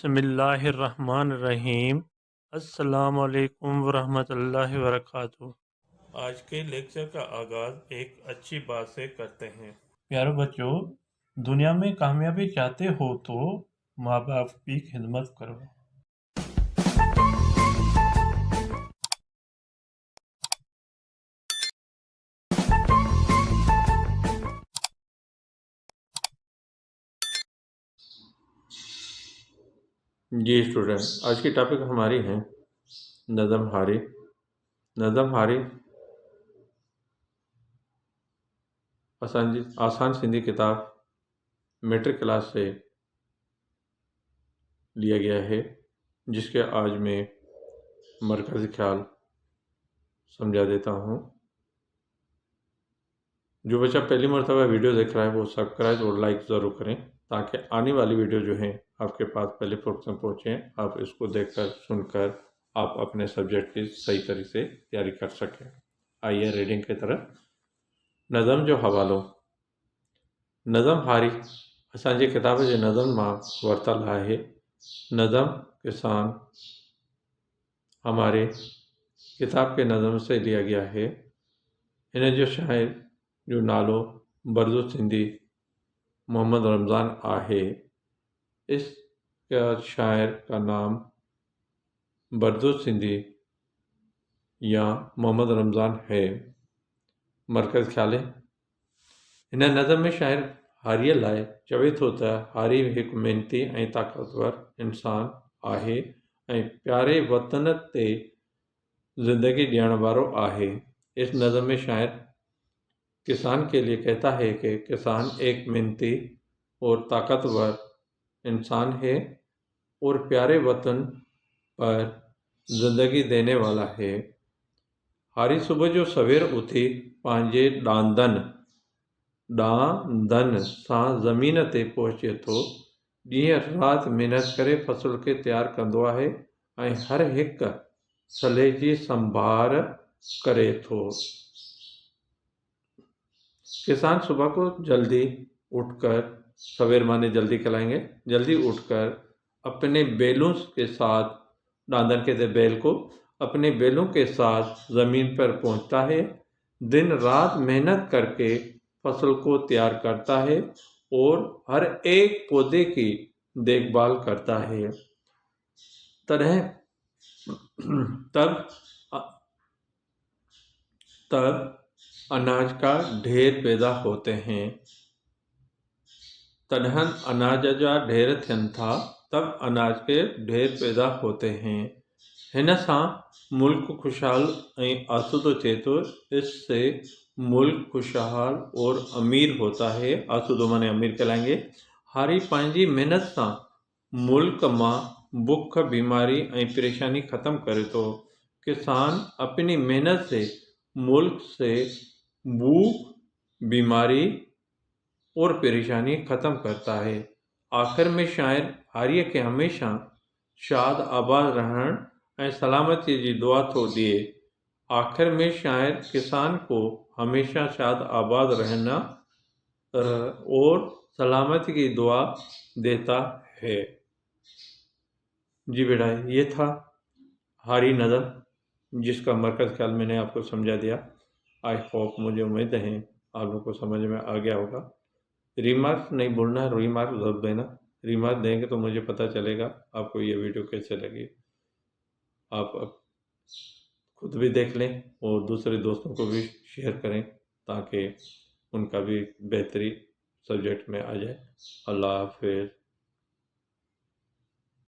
बिस्मिल्लाहिर्रहमानिर्रहीम। अस्सलामुअलैकुम वरहमतुल्लाहि वबरकातुहू। आज के लेक्चर का आगाज़ एक अच्छी बात से करते हैं। प्यारे बच्चों, दुनिया में कामयाबी चाहते हो तो माँ बाप की खिदमत करो। जी स्टूडेंट, आज की टॉपिक हमारी है नज़म हारी। नज़म हारी आसान सिंधी किताब मैट्रिक क्लास से लिया गया है, जिसके आज मैं मरकज़ी ख्याल समझा देता हूँ। जो बच्चा पहली मरतबा वीडियो देख रहा है वो सब्सक्राइब और लाइक ज़रूर करें, ताकि आने वाली वीडियो जो है आपके पास पहले प्रोग्राम पहुँचे। आप इसको देखकर सुनकर आप अपने सब्जेक्ट की सही तरीके से तैयारी कर सकें। आइए रीडिंग की तरफ। नज़म जो हवालो। नज़म हारी असांजी किताब जे नज़म मां वरतल आहे। नज़म किसान हमारे किताब के नज़म से लिया गया है। इन जो शायर जो नालो बरदो सिंधी मोहम्मद रमज़ान आहे। इस शायर का नाम बरदो सिंधी या मोहम्मद रमज़ान है। मरकज़ ख्याल इन नज़म में शायर हारीअ लाइ चवे थो त हारी हिकु मेहनती ऐं ताक़तवर इंसान आहे ऐं प्यारे वतन ते ज़िंदगी ॾियण वारो आहे। इस नज़म में शायर किसान के लिए कहता है कि किसान एक मेहनती और ताकतवर इंसान है और प्यारे वतन पर ज़िंदगी देने वाला है। हारी सुबह जो सवेर उथी पंहिंजे ॾांदन सां ज़मीन ते पहुचे थो। ॾींहुं राति महिनत करे फसल खे तैयार कंदो आहे ऐं हर हिकु सले जी संभाल करे थो। किसान सुबह को जल्दी उठकर, सवेर माने जल्दी कहलाएंगे, जल्दी उठकर अपने बैलों के साथ, दांदन के बैल को अपने बैलों के साथ ज़मीन पर पहुंचता है। दिन रात मेहनत करके फसल को तैयार करता है और हर एक पौधे की देखभाल करता है। तब अनाज का ढेर पैदा होते हैं। तॾहिं अनाज जा ढेर थियनि था, तब अनाज के ढेर पैदा होते हैं। हिन सां मुल्क खुशहाल ऐं आसूदो थिए थो। इससे मुल्क खुशहाल और अमीर होता है। आसूदो माने अमीर कहलाएंगे। हारी पंहिंजी मेहनत सां मुल्क मां बुख, बीमारी ऐं परेशानी ख़त्म करे थो। किसान अपनी मेहनत से मुल्क से भूख, बीमारी और परेशानी ख़त्म करता है। आखिर में शायर हारीअ खे हमेशा शाद आबाद रहण ऐं सलामती जी दुआ थो ॾिए। आखिर में शायर किसान को हमेशा शाद आबाद रहना और सलामती की दुआ देता है। जी बेटा, ये था हारी नज़म, जिसका मरकज़ ख्याल मैंने आपको समझा दिया। आई होप, मुझे उम्मीद है आप लोगों को समझ में आ गया होगा। रिमार्क नहीं भूलना, रिमार्क ज़रूर देना। रिमार्क देंगे तो मुझे पता चलेगा आपको ये वीडियो कैसे लगी। आप खुद भी देख लें और दूसरे दोस्तों को भी शेयर करें, ताकि उनका भी बेहतरी सब्जेक्ट में आ जाए। अल्लाह हाफ़िज़।